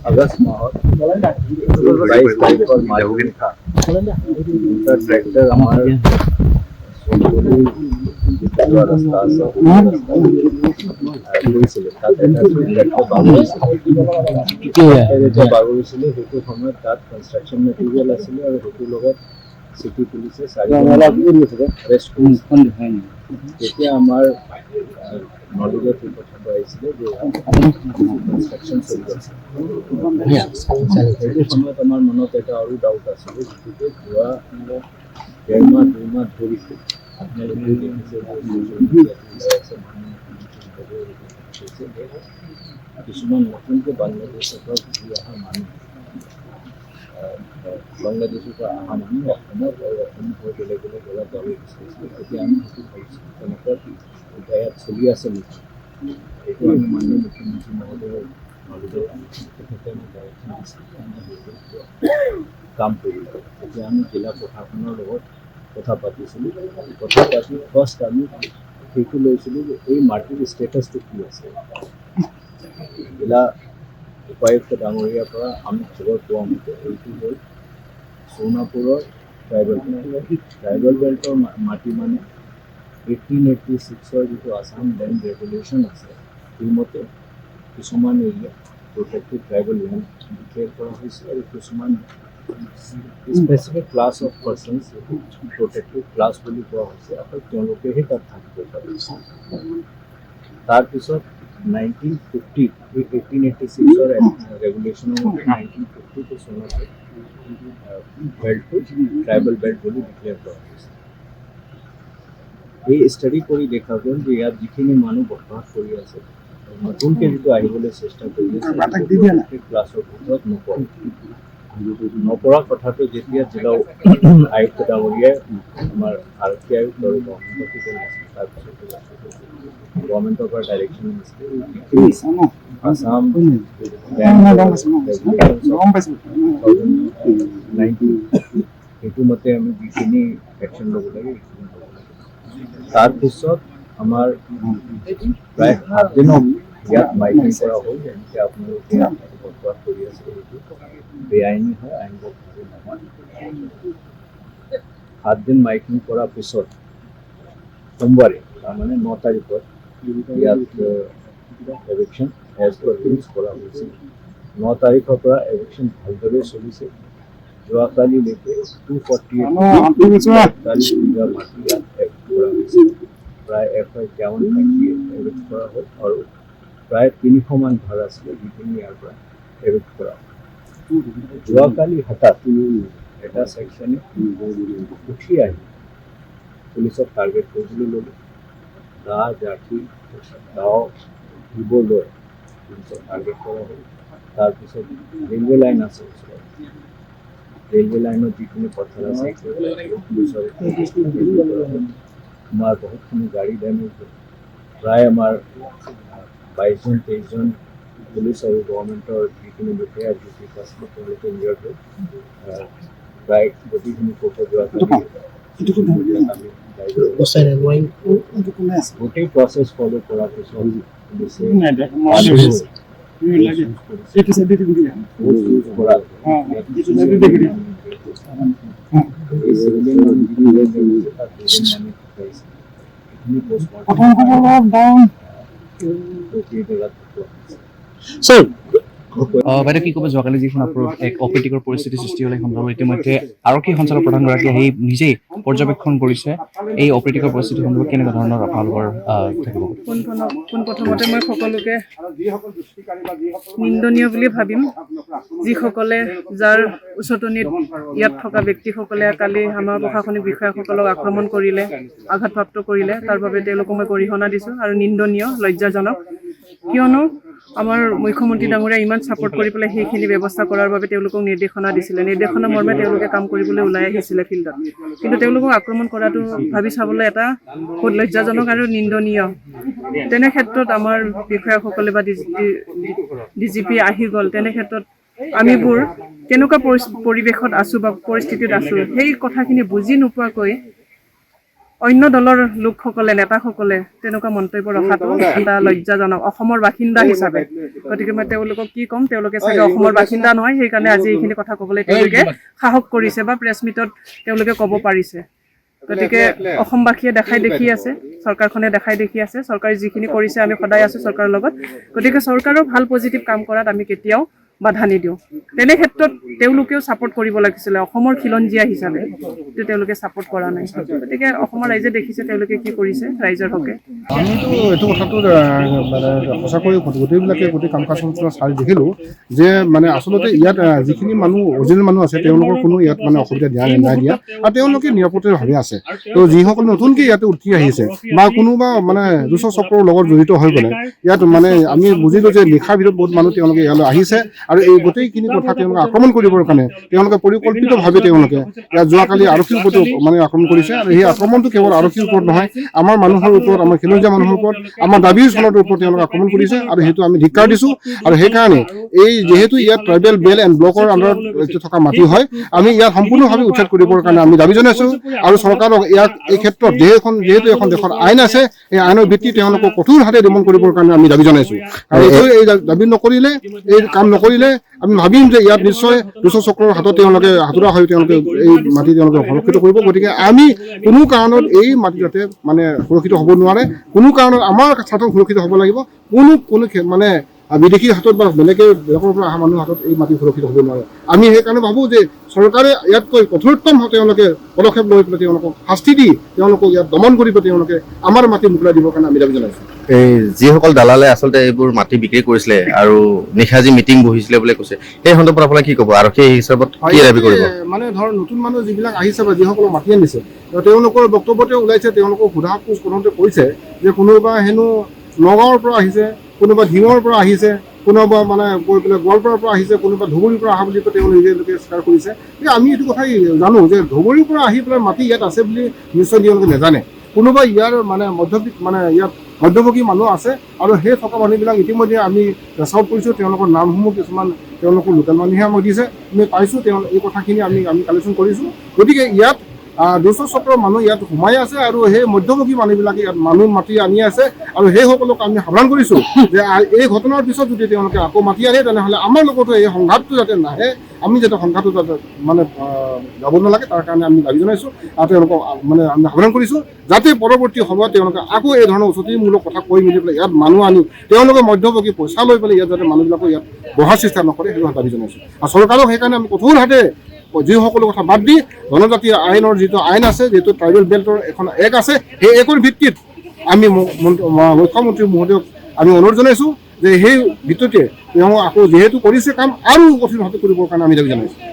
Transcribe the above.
আগষ্ট মাহত 22 তাৰিখৰ মাজনিশা দুটা ট্ৰেক্টৰ আমাৰ ৰাস্তা আছে গৈছিলে তাত এটা ট্ৰেক্টৰ বাগৰিছিলে সেইটো সময়ত তাত কনষ্ট্ৰাকশ্যন মেটেৰিয়েল আছিলে আৰু সেইটোৰ লগত চিটি পুলিচে এৰেষ্ট কৰিছিলে। তেতিয়া আমাৰ নলেজত এই কথাটো আহিছিলে যে কনষ্ট্ৰাকশ্যন চলি আছে। সেইটো সময়ত আমাৰ মনত এটা আৰু ডাউট আছিলে যিটোকে যোৱা 1.5 মাহ 2 মাহ ধৰি আপোনালোকে দেখিছে কিছুমান নতুনকৈ বাংলাদেশৰ পৰা ঘূৰি অহা মানুহ বাংলাদেশৰ পৰা অহা মানুহ অসমত আৰু অসমৰ পৰা বেলেগ বেলেগ জেগাত যাব বিচাৰিছিলে। এতিয়া আমি সেইটো ভাবিছোঁ তেনেকুৱা এতিয়া ইয়াত চলি আছে নেকি এইটো আমি মাননীয় মুখ্যমন্ত্ৰী মহোদয়ৰ নলেজত তেখেতে আমি ডাইৰেকশ্যন দিছিলে আমি সেইটো কাম কৰিলোঁ। এতিয়া আমি জিলা প্ৰশাসনৰ লগত কথা পাতিছিলোঁ। কথা পাতি ফাৰ্ষ্ট আমি সেইটো লৈছিলোঁ যে এই মাটিৰ ষ্টেটাছটো কি আছে। জিলা উপায়ুক্ত ডাঙৰীয়াৰ পৰা আমি খবৰ পোৱা মতে এইটো হ'ল সোণাপুৰৰ ট্ৰাইবেল বেল্টৰ মাটি মানে 1886 যিটো আছাম লেণ্ড ৰেগুলেশ্যন আছে সেইমতে কিছুমান area protected tribal land declare কৰা হৈছে আৰু কিছুমান specific class of persons protected class বুলি কোৱা হৈছে আৰু তেওঁলোকেহে তাত থাকিব পাৰে। তাৰপিছত 1950 1886 ৰেগুলেশ্যনৰ মতে 1950 চনতে বেল্টটো ট্ৰাইবেল বেল্ট বুলি ডিক্লেয়াৰ কৰা হৈছে। এই ষ্টাডি কৰি দেখা গ'ল যে ইয়াত যিখিনি মানুহ বসবাস কৰি আছে নতুনকৈ যিটো আহিবলৈ চেষ্টা কৰি আছে ক্লাছৰ ভিতৰত নপৰা কথাটো যেতিয়া জিলা আয়ুক্ত ডাঙৰীয়াই আমাৰ আৰক্ষী আয়ুক্ত আৰু গভৰ্ণমেণ্টকো জনাইছিল তাৰপিছত গভৰ্ণমেণ্টৰ পৰা ডাইৰেকশ্যন দিছিলে আছাম সেইটো মতে আমি যিখিনি একশ্যন ল'ব লাগে সেইখিনি ল'ব লাগে। তাৰপিছত আমাৰ প্ৰায় 7 দিনক ইয়াত মাইকিং কৰা হ'ল যেনেকৈ আপোনালোকে বসবাস কৰি আছে সেইটো বেআইনী হয় আইনগতভাৱে নহয়। 7 দিন মাইকিং কৰাৰ পিছত সোমবাৰে তাৰমানে 9 তাৰিখত ইয়াত এভিকশ্যন এজ পাৰ ৰুলছ কৰা হৈছিল। 9 তাৰিখৰ পৰা এভিকশ্যন ভালদৰে চলিছে। যোৱাকালিলৈকে 248 মাটি ইয়াত এভিক্ট কৰা হৈছে। প্ৰায় 151 মাটি এভিক্ট কৰা হ'ল আৰু প্ৰায় 300 মান ঘৰ আছিলে যিখিনি ইয়াৰ পৰা এভিক্ট কৰা হ'ল। যোৱাকালি হঠাৎ এটা ছেকশ্যনে উঠি আহি পুলিচক টাৰ্গেট কৰিবলৈ ল'লে। দা জাঠি দাও দিবলৈ পুলিচক টাৰ্গেট কৰা হ'ল। তাৰপিছত ৰেলৱে লাইন আছে ওচৰত ৰেলৱে লাইনত যিখিনি পথাৰ আছে পুলিচৰ আমাৰ বহুতখিনি গাড়ী ডেমেজ হ'ল। প্ৰায় আমাৰ 22-23জন পুলিচ আৰু গভৰ্ণমেণ্টৰ যিখিনি বিষয়া ডিউটিত আছিলে তেওঁলোকে ইনজিয়াৰ্ড হ'ল। প্ৰায় গোটেইখিনি কোৰ্টত গোটেই প্ৰচেছ ফ'ল' কৰাৰ পিছত বাইদেউ কি ক'ব যোৱাকালি যিখন এক অপ্ৰীতিকৰ পৰিস্থিতিৰ সৃষ্টি হ'লে সন্দৰ্ভত ইতিমধ্যে আৰক্ষী সঞ্চালক প্ৰধানগৰাকীয়ে সেই নিজেই পৰ্যবেক্ষণ কৰিছে। এই অপ্ৰীতিকৰ পৰিস্থিতি সন্দৰ্ভত কেনেকুৱা ধৰণৰ আপোনালোকৰ থাকিব? পোনপ্ৰথমতে মই সকলোকে নিন্দনীয় বুলি ভাবিম যিসকলে যাৰ উচতনিত ইয়াত থকা ব্যক্তিসকলে কালি আমাৰ প্ৰশাসনিক বিষয়াসকলক আক্ৰমণ কৰিলে আঘাতপ্ৰাপ্ত কৰিলে তাৰ বাবে তেওঁলোকক মই গৰিহণা দিছোঁ আৰু নিন্দনীয় লজ্জাজনক। কিয়নো আমাৰ মুখ্যমন্ত্ৰী ডাঙৰীয়া ইমান ছাপোৰ্ট কৰি পেলাই সেইখিনি ব্যৱস্থা কৰাৰ বাবে তেওঁলোকক নিৰ্দেশনা দিছিলে। নিৰ্দেশনা মৰ্মে তেওঁলোকে কাম কৰিবলৈ ওলাই আহিছিলে ফিল্ডত, কিন্তু তেওঁলোকক আক্ৰমণ কৰাটো ভাবি চাবলৈ এটা বহুত লজ্জাজনক আৰু নিন্দনীয়। তেনে ক্ষেত্ৰত আমাৰ বিষয়াসকলে বা DGP আহি গ'ল। তেনে ক্ষেত্ৰত আমিবোৰ কেনেকুৱা পৰিৱেশত আছোঁ বা পৰিস্থিতিত আছোঁ সেই কথাখিনি বুজি নোপোৱাকৈ অন্য দলৰ লোকসকলে নেতাসকলে তেনেকুৱা মন্তব্য ৰখাটো এটা লজ্জাজনক অসমৰ বাসিন্দা হিচাপে। গতিকে মই তেওঁলোকক কি ক'ম, তেওঁলোকে চাগে অসমৰ বাসিন্দা নহয়, সেইকাৰণে আজি এইখিনি কথা ক'বলৈ তেওঁলোকে সাহস কৰিছে বা প্ৰেছ মিটত তেওঁলোকে ক'ব পাৰিছে। গতিকে অসমবাসীয়ে দেখাই দেখি আছে, চৰকাৰখনে দেখাই দেখি আছে, চৰকাৰে যিখিনি কৰিছে আমি সদায় আছোঁ চৰকাৰৰ লগত। গতিকে চৰকাৰৰ ভাল পজিটিভ কাম কৰাত আমি কেতিয়াও বাধা নিদিওঁ। তেনে ক্ষেত্ৰত তেওঁলোকেও ছাপোৰ্ট কৰিব লাগিছিলে অসমৰ খিলঞ্জীয়া হিচাপে, কিন্তু তেওঁলোকে ছাপোৰ্ট কৰা নাই। গতিকে অসমৰ ৰাইজে দেখিছে তেওঁলোকে কি কৰিছে ৰাইজৰ হকে। আমিতো এইটো কথাটো মানে সঁচাকৈ গোটেইবিলাকে গোটেই কাম কাজ চাই দেখিলোঁ যে মানে আচলতে ইয়াত যিখিনি মানুহ অৰিজিনেল মানুহ আছে তেওঁলোকৰ কোনো ইয়াত মানে অসুবিধা নাই দিয়া, আৰু তেওঁলোকে নিৰাপত্তাভাৱে আছে। তো যিসকল নতুনকৈ ইয়াতে উঠি আহিছে বা কোনোবা মানে দুষ্ট চক্ৰৰ লগত জড়িত হৈ গ'লে ইয়াত মানে আমি বুজিলোঁ যে নিশাৰ ভিতৰত বহুত মানুহ তেওঁলোকে ইয়ালৈ আহিছে, আৰু এই গোটেইখিনি কথা তেওঁলোকে আক্ৰমণ কৰিবৰ কাৰণে তেওঁলোকে পৰিকল্পিতভাৱে তেওঁলোকে ইয়াত যোৱাকালি আৰক্ষীৰ ওপৰতো মানে আক্ৰমণ কৰিছে। আৰু সেই আক্ৰমণটো কেৱল আৰক্ষীৰ ওপৰত নহয়, আমাৰ মানুহৰ ওপৰত, আমাৰ খিলঞ্জীয়া মানুহৰ ওপৰত, আমাৰ দাবীৰ চলৰ ওপৰত তেওঁলোকে আক্ৰমণ কৰিছে, আৰু সেইটো আমি ধিক্কাৰ দিছোঁ। আৰু সেইকাৰণে এই যিহেতু ইয়াত ট্ৰাইবেল বেল এণ্ড ব্লকৰ আণ্ডাৰত থকা মাটি হয়, আমি ইয়াত সম্পূৰ্ণভাৱে উচ্ছেদ কৰিবৰ কাৰণে আমি দাবী জনাইছোঁ। আৰু চৰকাৰক ইয়াক এই ক্ষেত্ৰত যিহেতু এখন দেশত আইন আছে, এই আইনৰ ভিত্তি তেওঁলোকক কঠোৰ হাতে দমন কৰিবৰ কাৰণে আমি দাবী জনাইছোঁ। আৰু এই দাবী নকৰিলে, এই কাম নকৰিলে আমি ভাবিম যে ইয়াত নিশ্চয় দুষ্ট চক্ৰৰ হাতত তেওঁলোকে হাতোৰা হৈ তেওঁলোকে এই মাটি তেওঁলোকে সংৰক্ষিত কৰিব। গতিকে আমি কোনো কাৰণত এই মাটি যাতে মানে সুৰক্ষিত হ'ব নোৱাৰে, কোনো কাৰণত আমাৰ স্বাৰ্থ সুৰক্ষিত হ'ব লাগিব, কোনো মানে বিদেশীৰ হাতত বা বেলেগৰ পৰা অহা মানুহৰ হাতত এই মাটি সুৰক্ষিত হ'ব নোৱাৰে। আমি সেইকাৰণে ভাবোঁ যে চৰকাৰে ইয়াতকৈ কঠোৰতম তেওঁলোকে পদক্ষেপ লৈ পেলাই তেওঁলোকক শাস্তি দি তেওঁলোকক ইয়াত দমন কৰিব, তেওঁলোকে আমাৰ মাটি মোকলাই দিবৰ কাৰণে আমি দাবী জনাইছোঁ। এই যিসকল দালালে আচলতে এইবোৰ মাটি বিক্ৰী কৰিছিলে আৰু নিশা যি মিটিং বহিছিলে বুলি কৈছে, সেই সন্দৰ্ভত আপোনাৰ কি ক'ব আৰু সেই হিচাপত কি দাবী কৰিব? মানে ধৰ নতুন মানুহ যিবিলাক আহিছে বা যিসকলক মাতি আনিছে তেওঁলোকৰ বক্তব্যতে ওলাইছে, তেওঁলোকক সোধা পোছ কৰোঁতে কৈছে যে কোনোবা হেনো নগাঁৱৰ পৰা আহিছে, কোনোবা ধিঙৰ পৰা আহিছে, কোনোবা মানে গৈ পেলাই গোৱালপাৰাৰ পৰা আহিছে, কোনোবা ধুবুৰীৰ পৰা অহা বুলি তেওঁলোকে স্বীকাৰ কৰিছে। আমি এইটো কথাই জানো যে ধুবুৰীৰ পৰা আহি পেলাই মাটি ইয়াত আছে বুলি নিশ্চয় তেওঁলোকে নাজানে। কোনোবা ইয়াৰ মানে ইয়াত মধ্যভোগী মানুহ আছে, আৰু সেই থকা মানুহবিলাক ইতিমধ্যে আমি ৰেচাউট কৰিছোঁ। তেওঁলোকৰ নামসমূহ কিছুমান তেওঁলোকৰ লোকেল মানুহে আমাক দিছে, আমি পাইছোঁ, এই কথাখিনি আমি কালেকশ্যন কৰিছোঁ। গতিকে ইয়াত দুষ্ট চক্ৰৰ মানুহ ইয়াত সোমাই আছে, আৰু সেই মধ্যভোগী মানুহবিলাকে ইয়াত মানুহ মাতি আনি আছে, আৰু সেইসকলক আমি সাৱধান কৰিছোঁ যে এই ঘটনাৰ পিছত যদি তেওঁলোকে আকৌ মাতি আনে তেনেহ'লে আমাৰ লগতো এই সংঘাতটো যাতে নাহে, আমি যাতে সংঘাতটো যাতে মানে যাব নালাগে তাৰ কাৰণে আমি দাবী জনাইছোঁ। আৰু তেওঁলোকক মানে আমি সাৱধান কৰিছোঁ যাতে পৰৱৰ্তী সময়ত তেওঁলোকে আকৌ এই ধৰণৰ উচতিমূলক কথা কৈ মেলি পেলাই ইয়াত মানুহ আনি তেওঁলোকে মধ্যভোগী পইচা লৈ পেলাই ইয়াত যাতে মানুহবিলাকক ইয়াত বহাৰ চেষ্টা নকৰে, সেইটো দাবী জনাইছোঁ। আৰু চৰকাৰক সেইকাৰণে আমি কঠোৰ হাতে যিসকলো কথা বাদ দি জনজাতীয় আইনৰ যিটো আইন আছে, যিটো ট্ৰাইবেল বেল্টৰ এখন এক আছে, সেই একৰ ভিত্তিত আমি মুখ্যমন্ত্ৰী মহোদয়ক আমি অনুৰোধ জনাইছোঁ যে সেই ভিত্তিতে তেওঁ আকৌ যিহেতু কৰিছে কাম আৰু কঠিন হাতে কৰিবৰ কাৰণে আমি দাবী জনাইছোঁ।